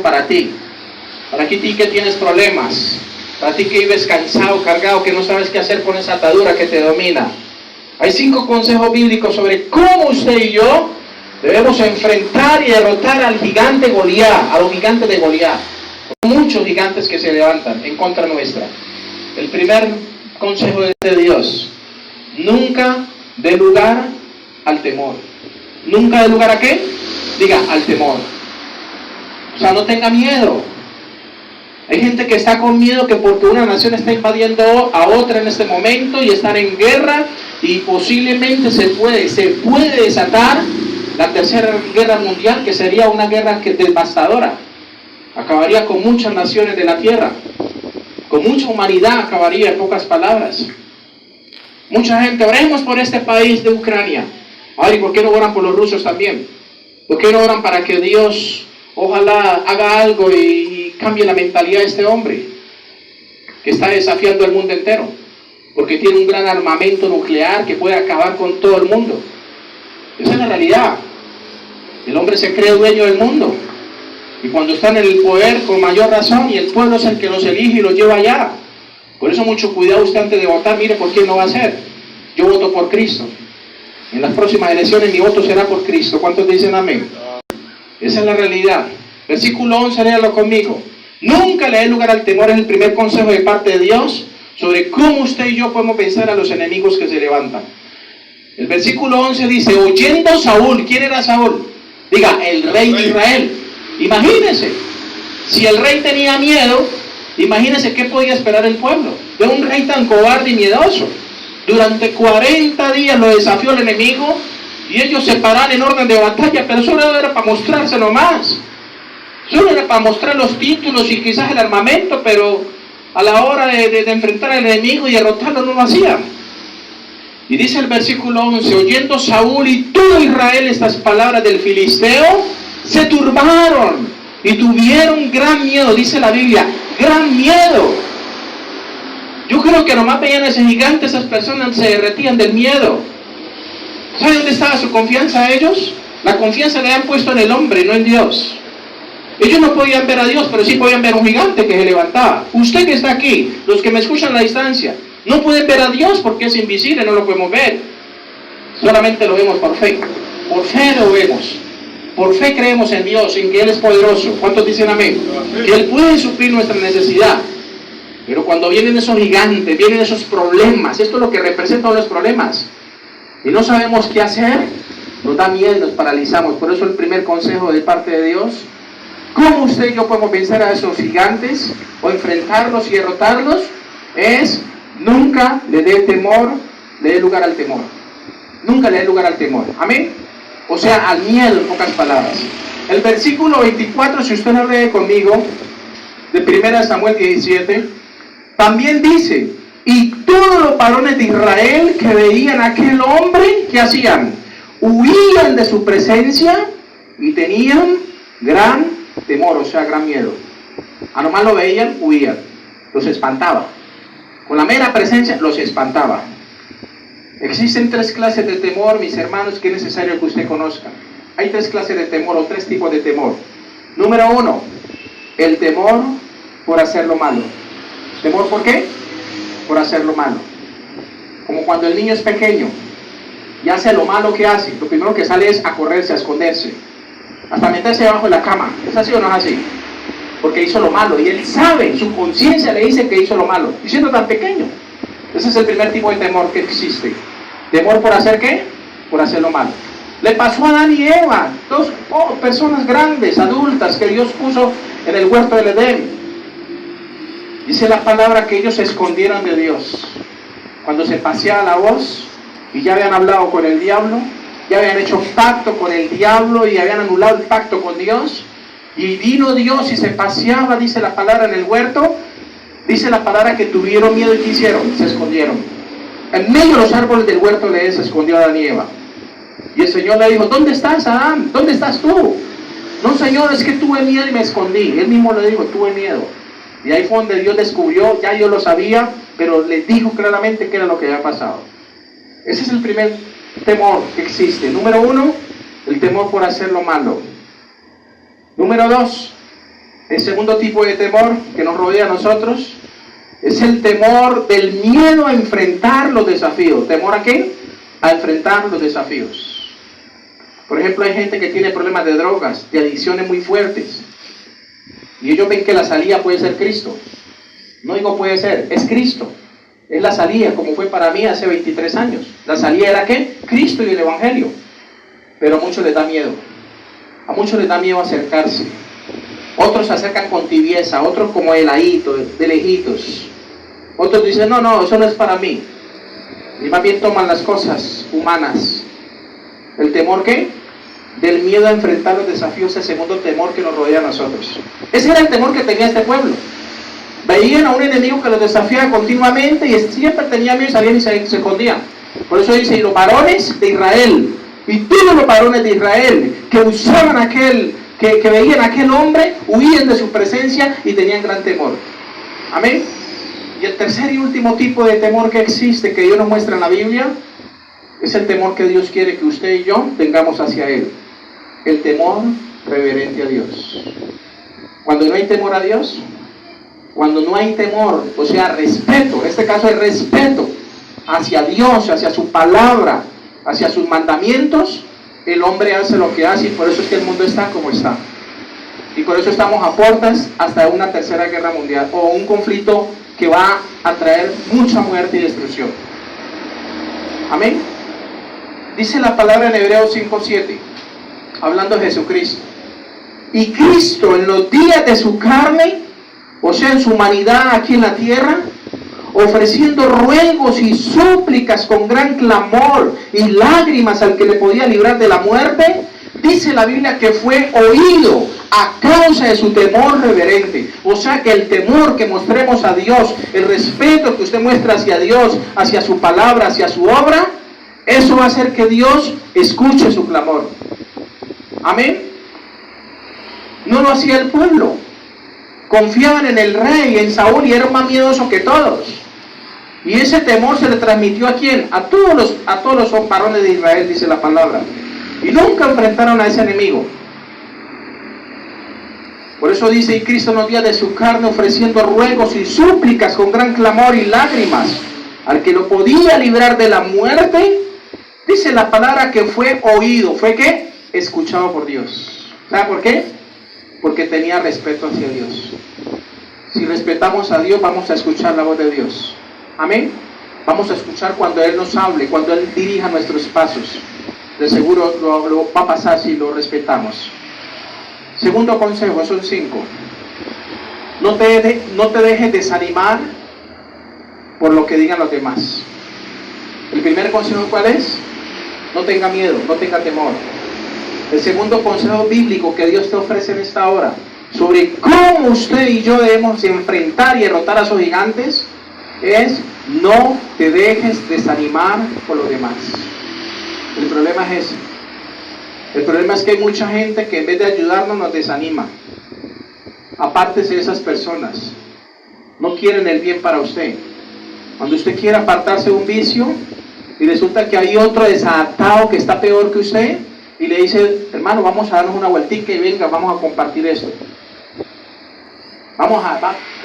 para ti que tienes problemas, para ti que vives cansado, cargado, que no sabes qué hacer con esa atadura que te domina. Hay 5 consejos bíblicos sobre cómo usted y yo debemos enfrentar y derrotar al gigante Goliat, a los gigantes de Goliat. Muchos gigantes que se levantan en contra nuestra. El primer consejo de Dios: nunca dé lugar al temor. ¿Nunca dé lugar a qué? Diga, al temor. O sea, no tenga miedo. Hay gente que está con miedo que porque una nación está invadiendo a otra en este momento y están en guerra, y posiblemente se puede desatar la tercera guerra mundial, que sería una guerra devastadora. Acabaría con muchas naciones de la tierra, con mucha humanidad acabaría, en pocas palabras. Mucha gente, oremos por este país de Ucrania. Ay, ¿por qué no oran por los rusos también? ¿Por qué no oran para que Dios ojalá haga algo y cambie la mentalidad de este hombre que está desafiando al mundo entero? Porque tiene un gran armamento nuclear que puede acabar con todo el mundo. Esa es la realidad. El hombre se cree dueño del mundo, y cuando está en el poder, con mayor razón, y el pueblo es el que los elige y los lleva allá. Por eso mucho cuidado usted antes de votar. Mire por quién no va a ser. Yo voto por Cristo. En las próximas elecciones mi voto será por Cristo. ¿Cuántos dicen amén? Esa es la realidad. Versículo 11, léalo conmigo. Nunca le dé lugar al temor, es el primer consejo de parte de Dios sobre cómo usted y yo podemos vencer a los enemigos que se levantan. El versículo 11 dice: oyendo Saúl. ¿Quién era Saúl? Diga, el rey de Israel. Imagínense, si el rey tenía miedo, imagínense qué podía esperar el pueblo de un rey tan cobarde y miedoso. Durante 40 días lo desafió el enemigo, y ellos se pararon en orden de batalla, pero solo era para mostrárselo más. Solo era para mostrar los títulos y quizás el armamento, pero a la hora de enfrentar al enemigo y derrotarlo no lo hacían. Y dice el versículo 11: oyendo Saúl y todo Israel estas palabras del filisteo, se turbaron y tuvieron gran miedo. Dice la Biblia, gran miedo. Yo creo que nomás veían a ese gigante, esas personas se derretían del miedo. ¿Sabe dónde estaba su confianza a ellos? La confianza le han puesto en el hombre, no en Dios. Ellos no podían ver a Dios, pero sí podían ver a un gigante que se levantaba. Usted que está aquí, los que me escuchan a la distancia, no pueden ver a Dios porque es invisible, no lo podemos ver. Solamente lo vemos por fe. Por fe lo vemos. Por fe creemos en Dios, en que Él es poderoso. ¿Cuántos dicen amén? Que Él puede suplir nuestra necesidad. Pero cuando vienen esos gigantes, vienen esos problemas, esto es lo que representan los problemas, y no sabemos qué hacer, nos da miedo y nos paralizamos. Por eso el primer consejo de parte de Dios: ¿cómo usted y yo podemos vencer a esos gigantes o enfrentarlos y derrotarlos? Es: nunca le dé lugar al temor. Nunca le dé lugar al temor. Amén. O sea, al miedo, en pocas palabras. El versículo 24, si usted lo lee conmigo, de 1 Samuel 17, también dice: y todos los varones de Israel que veían a aquel hombre, ¿qué hacían? Huían de su presencia y tenían gran temor, o sea, gran miedo. A nomás lo veían, huían. Los espantaba. Con la mera presencia los espantaba. Existen 3 clases de temor, mis hermanos, que es necesario que usted conozca. Hay 3 clases de temor, o 3 tipos de temor. Número 1, el temor por hacer lo malo. ¿Temor por qué? Por hacer lo malo. Como cuando el niño es pequeño y hace lo malo que hace, lo primero que sale es a correrse, a esconderse, hasta meterse debajo de la cama. ¿Es así o no es así? Porque hizo lo malo, y él sabe, su conciencia le dice que hizo lo malo, y siendo tan pequeño. Ese es el primer tipo de temor que existe. ¿Temor por hacer qué? Por hacer lo malo. Le pasó a Adán y Eva, 2 personas grandes, adultas, que Dios puso en el huerto del Edén. Dice la palabra que ellos se escondieron de Dios. Cuando se paseaba la voz y ya habían hablado con el diablo, ya habían hecho pacto con el diablo y habían anulado el pacto con Dios, y vino Dios y se paseaba, dice la palabra, en el huerto. Dice la palabra que tuvieron miedo, y ¿qué hicieron? Se escondieron. En medio de los árboles del huerto se escondió Adán y Eva. Y el Señor le dijo: ¿dónde estás, Adán? ¿Dónde estás tú? No, Señor, es que tuve miedo y me escondí. Él mismo le dijo: tuve miedo. Y ahí fue donde Dios descubrió, ya yo lo sabía, pero le dijo claramente qué era lo que había pasado. Ese es el primer temor que existe. Número 1, el temor por hacer lo malo. Número 2, El segundo tipo de temor que nos rodea a nosotros es el temor del miedo a enfrentar los desafíos. ¿Temor a qué? A enfrentar los desafíos. Por ejemplo, hay gente que tiene problemas de drogas, de adicciones muy fuertes. Y ellos ven que la salida puede ser Cristo. No digo puede ser, es Cristo. Es la salida, como fue para mí hace 23 años. La salida era ¿qué? Cristo y el Evangelio. Pero a muchos les da miedo. A muchos les da miedo acercarse. Otros se acercan con tibieza, otros como heladito, de lejitos. Otros dicen, no, eso no es para mí. Y más bien toman las cosas humanas. ¿El temor qué? Del miedo a enfrentar los desafíos, el segundo temor que nos rodea a nosotros. Ese era el temor que tenía este pueblo. Veían a un enemigo que los desafiaba continuamente y siempre tenía miedo y salían y se escondían. Por eso dice, y los varones de Israel, y todos los varones de Israel que usaban que veían a aquel hombre, huían de su presencia y tenían gran temor. Amén. Y el tercer y último tipo de temor que existe, que Dios nos muestra en la Biblia, es el temor que Dios quiere que usted y yo tengamos hacia Él. El temor reverente a Dios. Cuando no hay temor a Dios, cuando no hay temor, o sea, respeto, en este caso es respeto hacia Dios, hacia su palabra, hacia sus mandamientos, el hombre hace lo que hace y por eso es que el mundo está como está. Y por eso estamos a puertas hasta una tercera guerra mundial o un conflicto que va a traer mucha muerte y destrucción. Amén. Dice la palabra en Hebreos 5:7, hablando de Jesucristo. Y Cristo en los días de su carne, o sea, en su humanidad aquí en la tierra, ofreciendo ruegos y súplicas con gran clamor y lágrimas al que le podía librar de la muerte, dice la Biblia que fue oído a causa de su temor reverente. O sea que el temor que mostremos a Dios, el respeto que usted muestra hacia Dios, hacia su palabra, hacia su obra, eso va a hacer que Dios escuche su clamor. Amén. No lo hacía el pueblo. Confiaban en el rey, en Saúl, y era más miedoso que todos. Y ese temor se le transmitió ¿a quién? A todos los varones de Israel, dice la palabra. Y nunca enfrentaron a ese enemigo. Por eso dice, y Cristo en los días de su carne, ofreciendo ruegos y súplicas con gran clamor y lágrimas, al que lo podía librar de la muerte, dice la palabra que fue oído. ¿Fue qué? Escuchado por Dios. ¿Sabe por qué? Porque tenía respeto hacia Dios. Si respetamos a Dios, vamos a escuchar la voz de Dios. Amén. Vamos a escuchar cuando Él nos hable, cuando Él dirija nuestros pasos. De seguro lo va a pasar si lo respetamos. Segundo consejo, son 5. No te dejes desanimar por lo que digan los demás. El primer consejo, ¿cuál es? No tenga miedo, no tenga temor. El segundo consejo bíblico que Dios te ofrece en esta hora, sobre cómo usted y yo debemos enfrentar y derrotar a esos gigantes, es no te dejes desanimar por los demás. El problema es ese. El problema es que hay mucha gente que en vez de ayudarnos nos desanima. Apártese de esas personas. No quieren el bien para usted. Cuando usted quiere apartarse de un vicio y resulta que hay otro desadaptado que está peor que usted y le dice, hermano, vamos a darnos una vueltica y venga, vamos a compartir esto.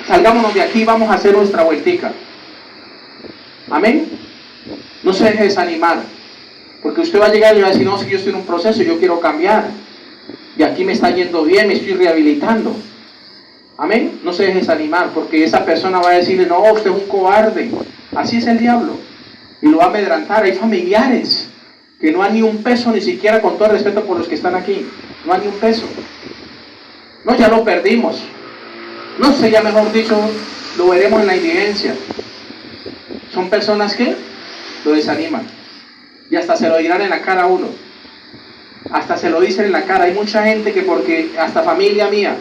Salgámonos de aquí, vamos a hacer nuestra vueltica. Amén. No se deje desanimar, porque usted va a llegar y va a decir, no, si yo estoy en un proceso, yo quiero cambiar, y aquí me está yendo bien, me estoy rehabilitando. Amén. No se deje desanimar, porque esa persona va a decirle, no, usted es un cobarde. Así es el diablo, y lo va a amedrantar. Hay familiares que no han ni un peso, ni siquiera, con todo el respeto por los que están aquí, no han ni un peso. No, ya lo perdimos. No sé, ya mejor dicho, lo veremos en la indigencia. Son personas que lo desaniman. Y hasta se lo dirán en la cara a uno. Hasta se lo dicen en la cara. Hay mucha gente que porque, hasta familia mía,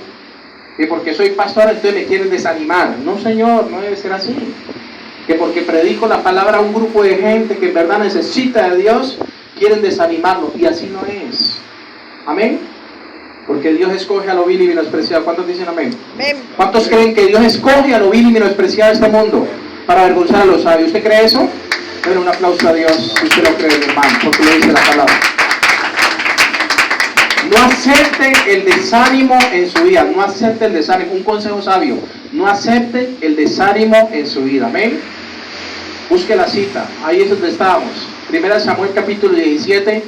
que porque soy pastor entonces me quieren desanimar. No, señor, no debe ser así. Que porque predico la palabra a un grupo de gente que en verdad necesita de Dios, quieren desanimarlo. Y así no es. Amén. Porque Dios escoge a lo vil y menospreciado. ¿Cuántos dicen amén? Amén. ¿Cuántos creen que Dios escoge a lo vil y menospreciado de este mundo para avergonzar a los sabios? ¿Usted cree eso? Bueno, un aplauso a Dios si usted lo cree, hermano, porque lo dice la palabra. No acepte el desánimo en su vida. No acepte el desánimo. Un consejo sabio. No acepte el desánimo en su vida. Amén. Busque la cita. Ahí es donde estábamos. 1 Samuel capítulo 17.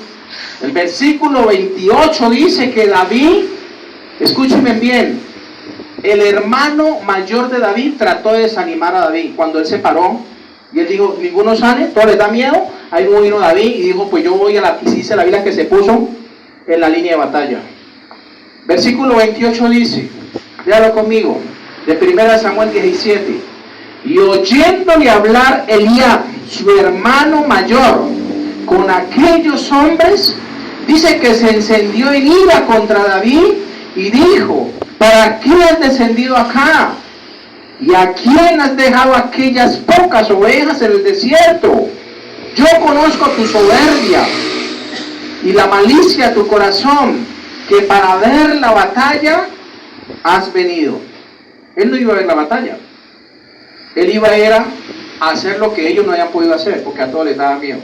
El versículo 28 dice que David, escúchenme bien, el hermano mayor de David trató de desanimar a David. Cuando él se paró y él dijo, ninguno sale, todo les da miedo. Ahí vino David y dijo, pues yo voy a la... Y dice la Biblia que se puso en la línea de batalla. Versículo 28 dice, léalo conmigo, de 1 Samuel 17. Y oyéndole hablar Eliab, su hermano mayor, con aquellos hombres, dice que se encendió en ira contra David y dijo, ¿para qué has descendido acá? ¿Y a quién has dejado aquellas pocas ovejas en el desierto? Yo conozco tu soberbia y la malicia de tu corazón, que para ver la batalla has venido. Él no iba a ver la batalla. Él iba a hacer lo que ellos no habían podido hacer, porque a todos les daba miedo.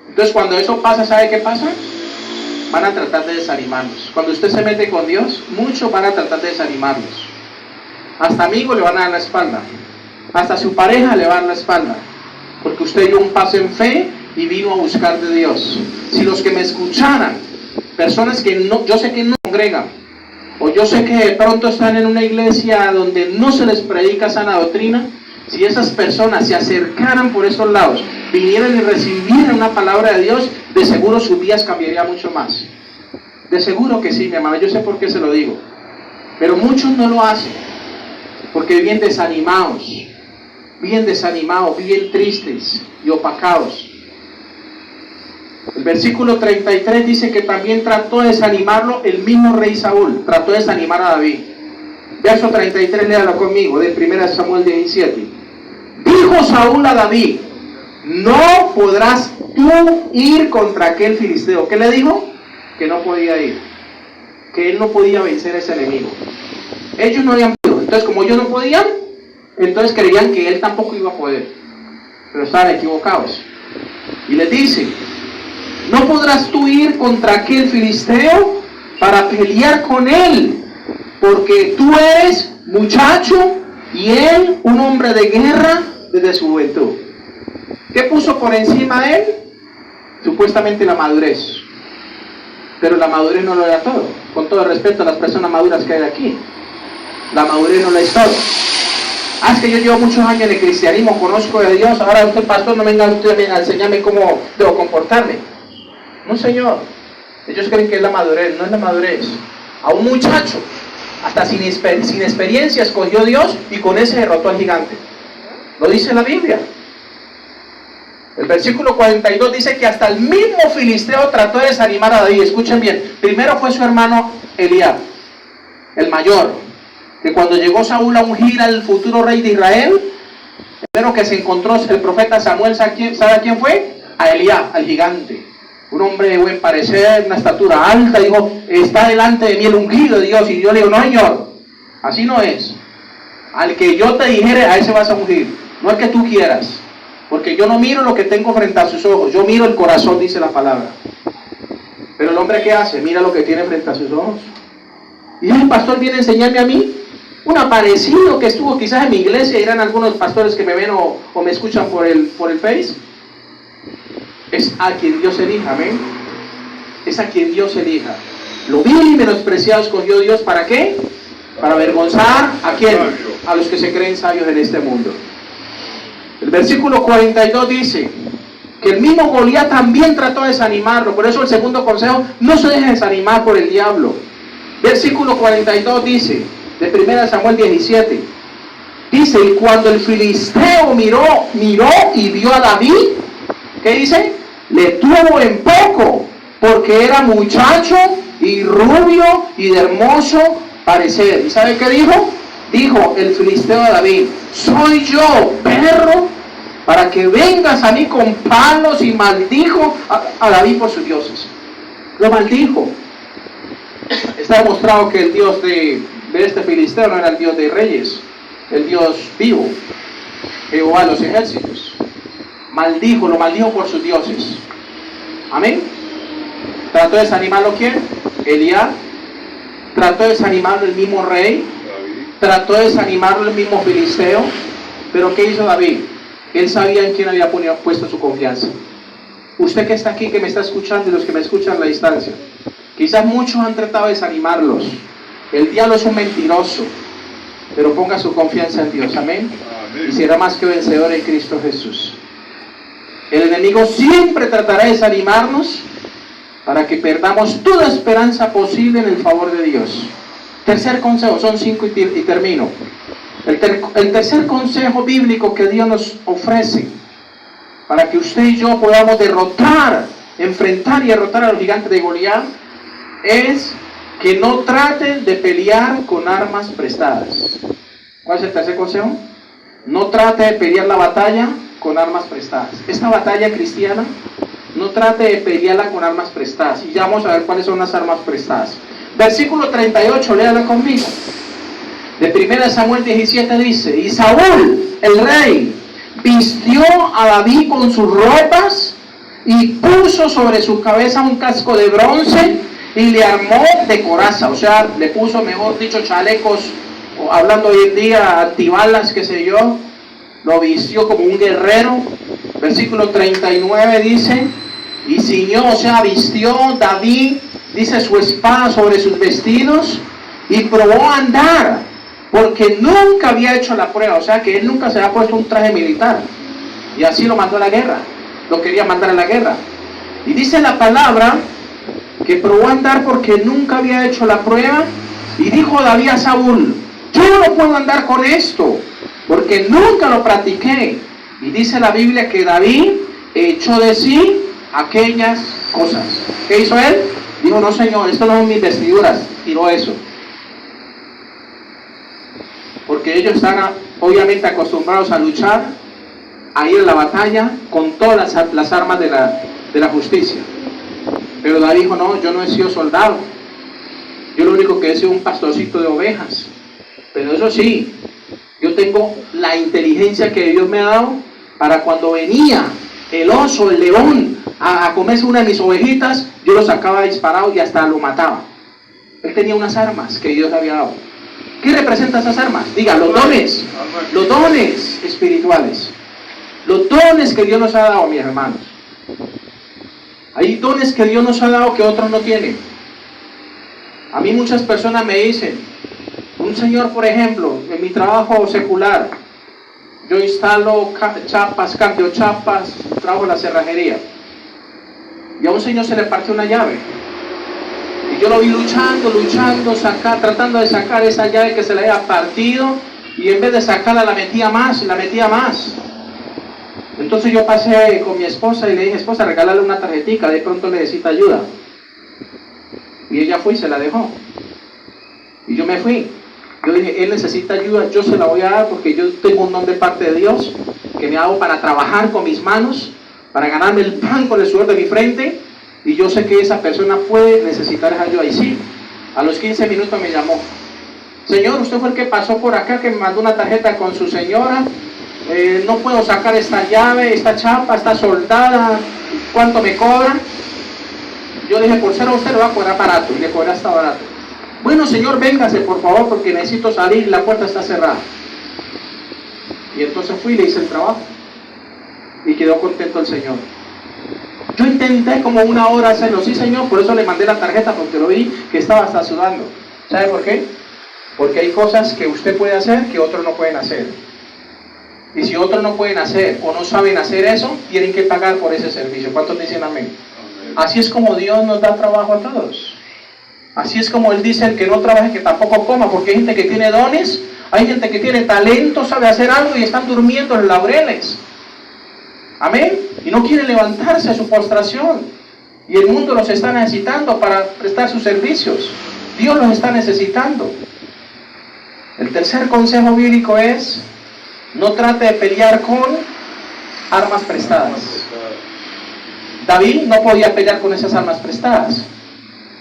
Entonces cuando eso pasa, ¿sabe qué pasa? Van a tratar de desanimarlos. Cuando usted se mete con Dios, muchos van a tratar de desanimarlos. Hasta amigos le van a dar la espalda. Hasta su pareja le va a dar la espalda. Porque usted dio un paso en fe y vino a buscar de Dios. Si los que me escucharan, personas que no, yo sé que no congregan, o yo sé que de pronto están en una iglesia donde no se les predica sana doctrina, si esas personas se acercaran por esos lados, vinieran y recibieran una palabra de Dios, de seguro sus vidas cambiarían mucho más. De seguro que sí, mi hermano, yo sé por qué se lo digo. Pero muchos no lo hacen, porque viven desanimados, bien tristes y opacados. El versículo 33 dice que también trató de desanimarlo el mismo rey Saúl, trató de desanimar a David. Verso 33, léalo conmigo, de 1 Samuel 17. Dijo Saúl a David, no podrás tú ir contra aquel filisteo. ¿Qué le dijo? Que no podía ir, que él no podía vencer a ese enemigo. Ellos no habían podido, entonces como ellos no podían, entonces creían que él tampoco iba a poder, pero estaban equivocados. Y les dice, no podrás tú ir contra aquel filisteo para pelear con él, porque tú eres muchacho y él un hombre de guerra desde su juventud. ¿Qué puso por encima de él? Supuestamente la madurez. Pero la madurez no lo era todo. Con todo respeto a las personas maduras que hay aquí, la madurez no lo es todo. Es que yo llevo muchos años en el cristianismo, conozco de Dios, ahora usted pastor no venga usted a enseñarme cómo debo comportarme. No, señor. Ellos creen que es la madurez, no es la madurez. A un muchacho, hasta sin experiencia, escogió Dios y con ese derrotó al gigante. Lo dice la Biblia. El versículo 42 dice que hasta el mismo filisteo trató de desanimar a David. Escuchen bien. Primero fue su hermano Eliab, el mayor, que cuando llegó Saúl a ungir al futuro rey de Israel, el primero que se encontró el profeta Samuel, ¿sabe a quién fue? A Eliab, al gigante. Un hombre de buen parecer, una estatura alta. Dijo, está delante de mí el ungido de Dios. Y yo le digo, no, señor, así no es. Al que yo te dijere, a ese vas a ungir. No el que tú quieras. Porque yo no miro lo que tengo frente a sus ojos, yo miro el corazón, dice la palabra. Pero el hombre, ¿qué hace? Mira lo que tiene frente a sus ojos. Y el pastor viene a enseñarme a mí un aparecido que estuvo quizás en mi iglesia. Irán algunos pastores que me ven o me escuchan por el Face. Es a quien Dios elija, amén. Es a quien Dios elija. Lo vil y menospreciado escogió Dios, ¿para qué? Para avergonzar ¿a quién? A los que se creen sabios en este mundo. El versículo 42 dice que el mismo Goliat también trató de desanimarlo. Por eso el segundo consejo, no se deje desanimar por el diablo. Versículo 42 dice, de 1 Samuel 17, dice, y cuando el filisteo miró y vio a David, ¿qué dice? Le tuvo en poco, porque era muchacho y rubio y de hermoso parecer. ¿Y sabe qué dijo? Dijo el filisteo a David, ¿soy yo perro para que vengas a mí con palos? Y maldijo a David por sus dioses. Lo maldijo. Está demostrado que el Dios de este filisteo no era el Dios de reyes, el Dios vivo, Jehová de los ejércitos. Lo maldijo por sus dioses. Amén. ¿Trató de desanimarlo quién? Eliab. ¿Trató de desanimarlo el mismo rey? ¿Trató de desanimarlo el mismo filisteo? ¿Pero qué hizo David? Él sabía en quién había puesto su confianza. Usted que está aquí, que me está escuchando y los que me escuchan a la distancia, quizás muchos han tratado de desanimarlos. El diablo es un mentiroso, pero ponga su confianza en Dios, amén. Y será más que vencedor en Cristo Jesús. El enemigo siempre tratará de desanimarnos para que perdamos toda esperanza posible en el favor de Dios. Tercer consejo, son 5 y termino. El tercer consejo bíblico que Dios nos ofrece para que usted y yo podamos enfrentar y derrotar a los gigantes de Goliat es que no traten de pelear con armas prestadas. ¿Cuál es el tercer consejo? No trate de pelear la batalla con armas prestadas. Esta batalla cristiana, no trate de pelearla con armas prestadas. Y ya vamos a ver cuáles son las armas prestadas. Versículo 38, léalo conmigo. De 1 Samuel 17 dice: y Saúl, el rey, vistió a David con sus ropas y puso sobre su cabeza un casco de bronce y le armó de coraza. O sea, le puso, mejor dicho, chalecos, o hablando hoy en día, antibalas, qué sé yo. Lo vistió como un guerrero. Versículo 39 dice: y ciñó, o sea, vistió David, dice, su espada sobre sus vestidos y probó a andar, porque nunca había hecho la prueba. O sea, que él nunca se había puesto un traje militar, y así lo mandó a la guerra, lo quería mandar a la guerra. Y dice la palabra que probó a andar porque nunca había hecho la prueba. Y dijo David a Saúl: yo no puedo andar con esto, porque nunca lo practiqué. Y dice la Biblia que David echó de sí aquellas cosas. ¿Qué hizo él? Dijo: no, Señor, esto no son mis vestiduras. Tiró eso. Porque ellos están obviamente acostumbrados a luchar, a ir a la batalla con todas las armas de la justicia. Pero David dijo: no, yo no he sido soldado. Yo lo único que he sido un pastorcito de ovejas. Pero eso sí, yo tengo la inteligencia que Dios me ha dado para cuando venía el oso, el león, a comerse una de mis ovejitas, yo lo sacaba disparado y hasta lo mataba. Él tenía unas armas que Dios le había dado. ¿Qué representan esas armas? Diga, los dones espirituales. Los dones que Dios nos ha dado, mis hermanos. Hay dones que Dios nos ha dado que otros no tienen. A mí muchas personas me dicen, un señor, por ejemplo, en mi trabajo secular, yo instalo chapas, cambio chapas, trabajo en la cerrajería. Y a un señor se le partió una llave. Y yo lo vi luchando, tratando de sacar esa llave que se le había partido. Y en vez de sacarla, la metía más. Entonces yo pasé con mi esposa y le dije: esposa, regálale una tarjetita, de pronto necesita ayuda. Y ella fue y se la dejó. Y yo me fui. Yo dije: él necesita ayuda, yo se la voy a dar, porque yo tengo un don de parte de Dios que me hago para trabajar con mis manos, para ganarme el pan con el sudor de mi frente, y yo sé que esa persona puede necesitar esa ayuda. Y sí, a los 15 minutos me llamó: señor, usted fue el que pasó por acá, que me mandó una tarjeta con su señora, no puedo sacar esta llave, esta chapa está soldada, ¿cuánto me cobra? Yo le dije: por ser a usted le va a cobrar barato. Y le cobré hasta barato. Bueno, señor, véngase por favor, porque necesito salir, la puerta está cerrada. Y entonces fui y le hice el trabajo. Y quedó contento el señor. Yo intenté como una hora hacerlo, sí, señor, por eso le mandé la tarjeta, porque lo vi que estaba hasta sudando. ¿Sabe por qué? Porque hay cosas que usted puede hacer que otros no pueden hacer. Y si otros no pueden hacer o no saben hacer eso, tienen que pagar por ese servicio. ¿Cuántos dicen amén? Así es como Dios nos da trabajo a todos. Así es como Él dice: el que no trabaje, que tampoco coma. Porque hay gente que tiene dones, hay gente que tiene talento, sabe hacer algo y están durmiendo en laureles. Amén. Y no quieren levantarse a su postración. Y el mundo los está necesitando para prestar sus servicios. Dios los está necesitando. El tercer consejo bíblico es: no trate de pelear con armas prestadas. David no podía pelear con esas armas prestadas.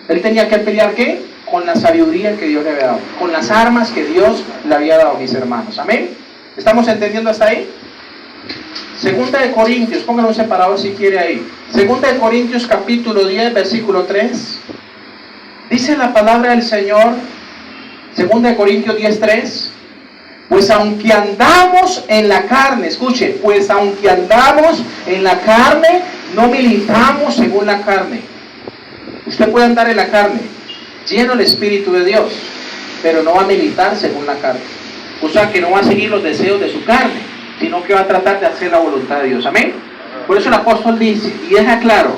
Él tenía que pelear, ¿qué? Con la sabiduría que Dios le había dado, con las armas que Dios le había dado, mis hermanos. Amén. ¿Estamos entendiendo hasta ahí? Segunda de Corintios, pónganlo separado si quiere ahí. Segunda de Corintios capítulo 10, versículo 3. Dice la palabra del Señor, Segunda de Corintios 10, 3. Pues aunque andamos en la carne, escuche, pues aunque andamos en la carne, no militamos según la carne. Usted puede andar en la carne, lleno del Espíritu de Dios, pero no va a militar según la carne. O sea que no va a seguir los deseos de su carne, sino que va a tratar de hacer la voluntad de Dios. Amén. Por eso el apóstol dice, y deja claro,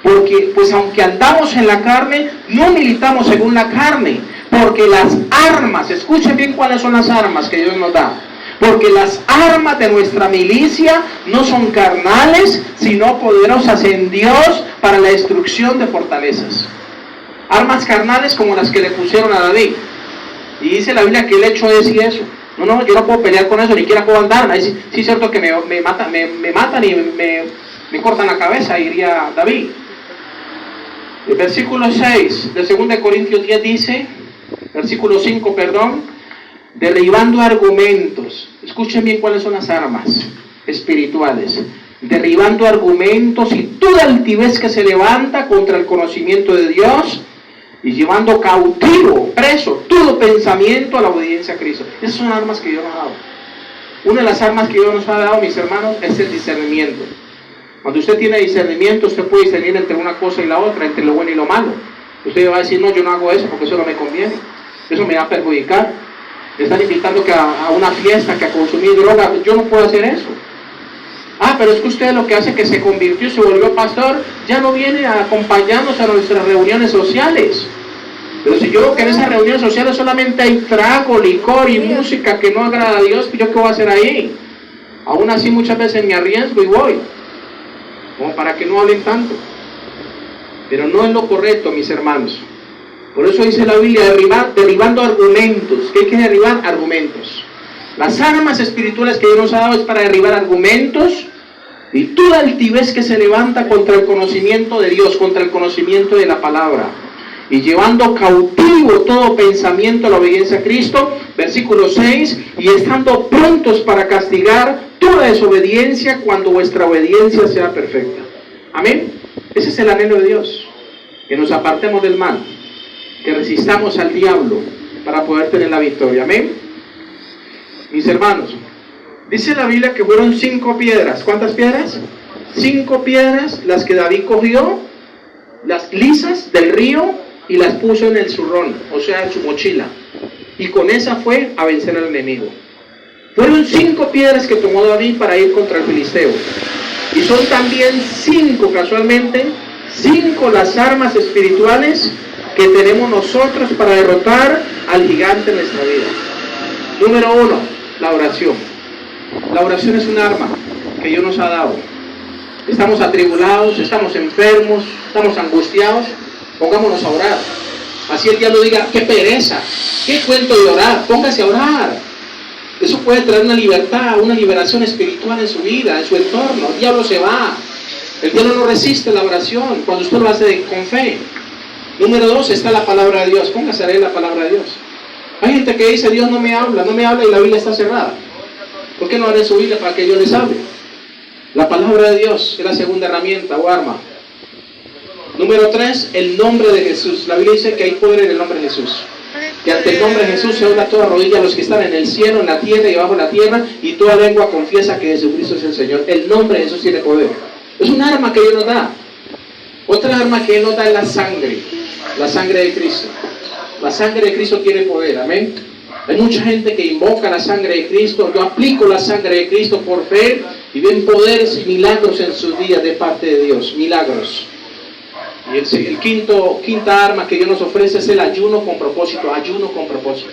porque pues aunque andamos en la carne, no militamos según la carne, porque las armas, escuchen bien cuáles son las armas que Dios nos da, porque las armas de nuestra milicia no son carnales, sino poderosas en Dios para la destrucción de fortalezas. Armas carnales como las que le pusieron a David. Y dice la Biblia que él echó de sí eso. No, yo no puedo pelear con eso, ni siquiera puedo andar. Ahí sí es cierto que me matan y me cortan la cabeza, diría David. El versículo 6 de 2 Corintios 10 dice, versículo 5, perdón, derribando argumentos. Escuchen bien cuáles son las armas espirituales. Derribando argumentos y toda altivez que se levanta contra el conocimiento de Dios, y llevando cautivo, preso, todo pensamiento a la obediencia a Cristo. Esas son armas que Dios nos ha dado. Una de las armas que Dios nos ha dado, mis hermanos, es el discernimiento. Cuando usted tiene discernimiento, usted puede discernir entre una cosa y la otra, entre lo bueno y lo malo. Usted va a decir, no, yo no hago eso porque eso no me conviene, eso me va a perjudicar. Me están invitando a una fiesta, que a consumir droga, yo no puedo hacer eso. Ah, pero es que usted lo que hace que se convirtió y se volvió pastor, ya no viene a acompañarnos a nuestras reuniones sociales. Pero si yo veo que en esas reuniones sociales solamente hay trago, licor y música que no agrada a Dios, ¿yo qué voy a hacer ahí? Aún así muchas veces me arriesgo y voy, como para que no hablen tanto. Pero no es lo correcto, mis hermanos. Por eso dice la Biblia, derribando argumentos. ¿Qué hay que derribar? Argumentos. Las armas espirituales que Dios nos ha dado es para derribar argumentos y toda altivez que se levanta contra el conocimiento de Dios, contra el conocimiento de la palabra. Y llevando cautivo todo pensamiento a la obediencia a Cristo, versículo 6, y estando prontos para castigar toda desobediencia cuando vuestra obediencia sea perfecta. Amén. Ese es el anhelo de Dios, que nos apartemos del mal, que resistamos al diablo para poder tener la victoria. Amén. Mis hermanos, dice la Biblia que fueron 5 piedras. ¿Cuántas piedras? 5 piedras las que David cogió, las lisas del río, y las puso en el zurrón, o sea, en su mochila. Y con esa fue a vencer al enemigo. Fueron 5 piedras que tomó David para ir contra el filisteo. Y son también 5, casualmente, 5 las armas espirituales que tenemos nosotros para derrotar al gigante en nuestra vida. Número 1, la oración. La oración es un arma que Dios nos ha dado. Estamos atribulados, estamos enfermos, estamos angustiados, pongámonos a orar. Así el diablo diga, qué pereza, qué cuento de orar, póngase a orar. Eso puede traer una libertad, una liberación espiritual en su vida, en su entorno. El diablo se va. El diablo no resiste la oración cuando usted lo hace con fe. Número 2 está la palabra de Dios. Póngase a leer la palabra de Dios. Hay gente que dice, Dios no me habla y la Biblia está cerrada. ¿Por qué no abre su Biblia para que Dios les hable? La palabra de Dios es la segunda herramienta o arma. Número 3, el nombre de Jesús. La Biblia dice que hay poder en el nombre de Jesús. Que ante el nombre de Jesús se dobla toda rodilla a los que están en el cielo, en la tierra y bajo la tierra, y toda lengua confiesa que Jesucristo es el Señor. El nombre de Jesús tiene poder. Es un arma que Dios nos da. Otra arma que Él nos da es la sangre de Cristo. La sangre de Cristo tiene poder, amén. Hay mucha gente que invoca la sangre de Cristo. Yo aplico la sangre de Cristo por fe y ven poderes y milagros en sus días de parte de Dios, milagros. Y el quinta arma que Dios nos ofrece es el ayuno con propósito. Ayuno con propósito.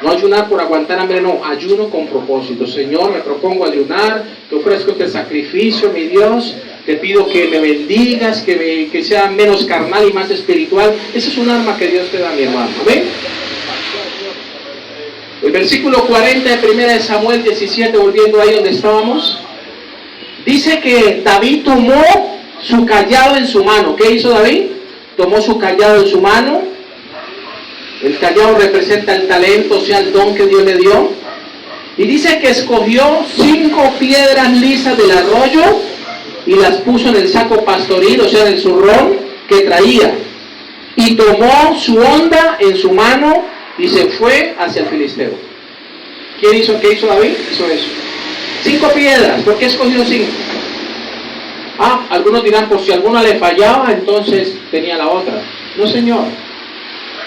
No ayunar por aguantar hambre, no. Ayuno con propósito. Señor, me propongo ayunar. Te ofrezco este sacrificio, mi Dios. Te pido que me bendigas, que sea menos carnal y más espiritual. Esa es un arma que Dios te da, mi hermano. ¿Ven? El versículo 40 de 1 Samuel 17, volviendo ahí donde estábamos, dice que David tomó su cayado en su mano. ¿Qué hizo David? Tomó su cayado en su mano. El cayado representa el talento, o sea, el don que Dios le dio. Y dice que escogió 5 piedras lisas del arroyo y las puso en el saco pastoril, o sea, en el zurrón que traía. Y tomó su honda en su mano y se fue hacia el filisteo. ¿Qué hizo David? Hizo eso. 5 piedras. ¿Por qué escogió 5? Algunos dirán, por si alguna le fallaba, entonces tenía la otra. No, señor.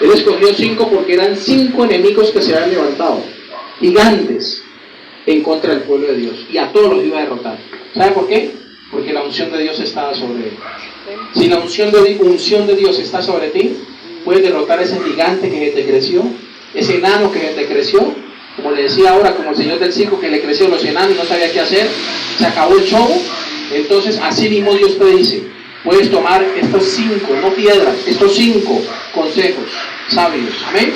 Él escogió 5 porque eran 5 enemigos que se habían levantado, gigantes, en contra del pueblo de Dios. Y a todos los iba a derrotar. ¿Sabe por qué? Porque la unción de Dios estaba sobre él. Si la unción de Dios está sobre ti, puedes derrotar a ese gigante que te creció, ese enano que te creció, como le decía ahora, como el señor del circo que le creció los enanos y no sabía qué hacer, se acabó el show. Entonces así mismo Dios te dice, puedes tomar estos 5, no piedras, estos 5 consejos sabios, amén.